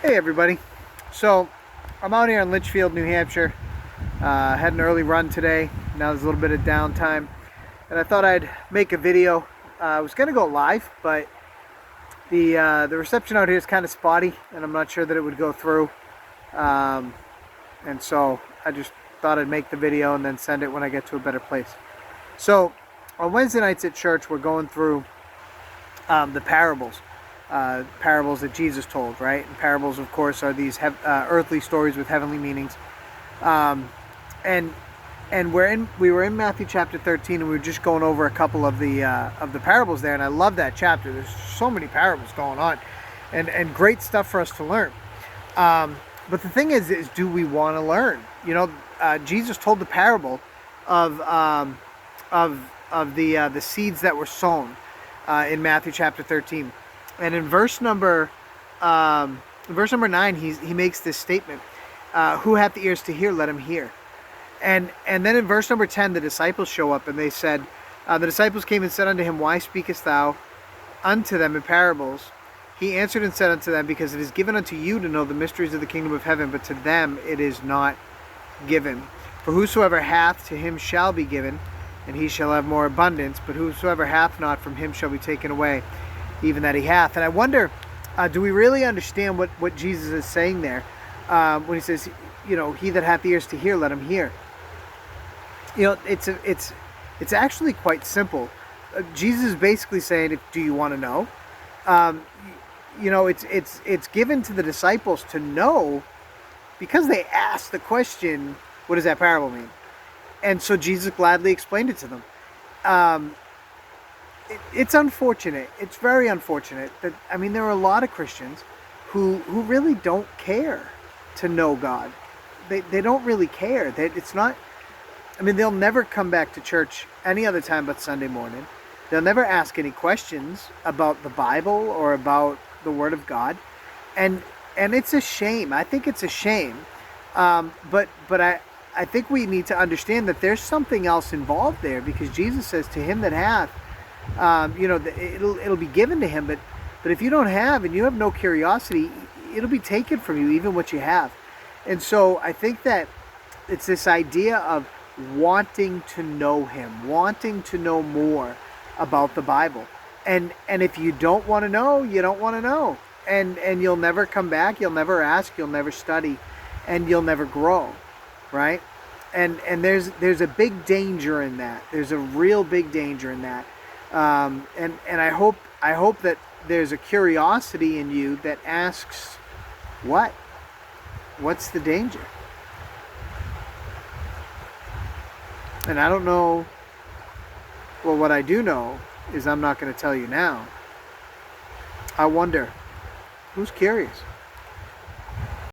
Hey everybody. So I'm out here in Litchfield, New Hampshire. Had an early run today. Now there's a little bit of downtime, and I thought I'd make a video. I was gonna go live, but the reception out here is kind of spotty, and I'm not sure that it would go through. And so I just thought I'd make the video and then send it when I get to a better place. So on Wednesday nights at church, we're going through the parables. Parables that Jesus told, right? And parables, of course, are these earthly stories with heavenly meanings. And we were in Matthew chapter 13, and we were just going over a couple of the parables there, and I love that chapter. There's so many parables going on, and great stuff for us to learn. But the thing is do we want to learn? You know, Jesus told the parable of the seeds that were sown in Matthew chapter 13. And in verse number 9, he makes this statement: "Who hath the ears to hear, let him hear." And then in verse number 10, the disciples show up, and they said, the disciples came and said unto him, "Why speakest thou unto them in parables?" He answered and said unto them, "Because it is given unto you to know the mysteries of the kingdom of heaven, but to them it is not given. For whosoever hath, to him shall be given, and he shall have more abundance. But whosoever hath not, from him shall be taken away, even that he hath." And I wonder, do we really understand what Jesus is saying there when he says, you know, "He that hath ears to hear, let him hear"? You know, it's actually quite simple. Jesus is basically saying, do you want to know? You know, it's given to the disciples to know because they asked the question, what does that parable mean? And so Jesus gladly explained it to them. It's unfortunate. It's very unfortunate that, I mean, there are a lot of Christians who really don't care to know God. They don't really care. It's not, I mean, they'll never come back to church any other time but Sunday morning. They'll never ask any questions about the Bible or about the Word of God. And it's a shame. I think it's a shame. But I think we need to understand that there's something else involved there, because Jesus says, "To him that hath, you know, it'll be given to him." But if you don't have, and you have no curiosity, it'll be taken from you, even what you have. And so I think that it's this idea of wanting to know him, wanting to know more about the Bible. And if you don't want to know, you don't want to know. And you'll never come back, you'll never ask, you'll never study, and you'll never grow, right? And there's a big danger in that. There's a real big danger in that. And I hope that there's a curiosity in you that asks, what's the danger? And I don't know. Well, what I do know is I'm not going to tell you now. I wonder, who's curious?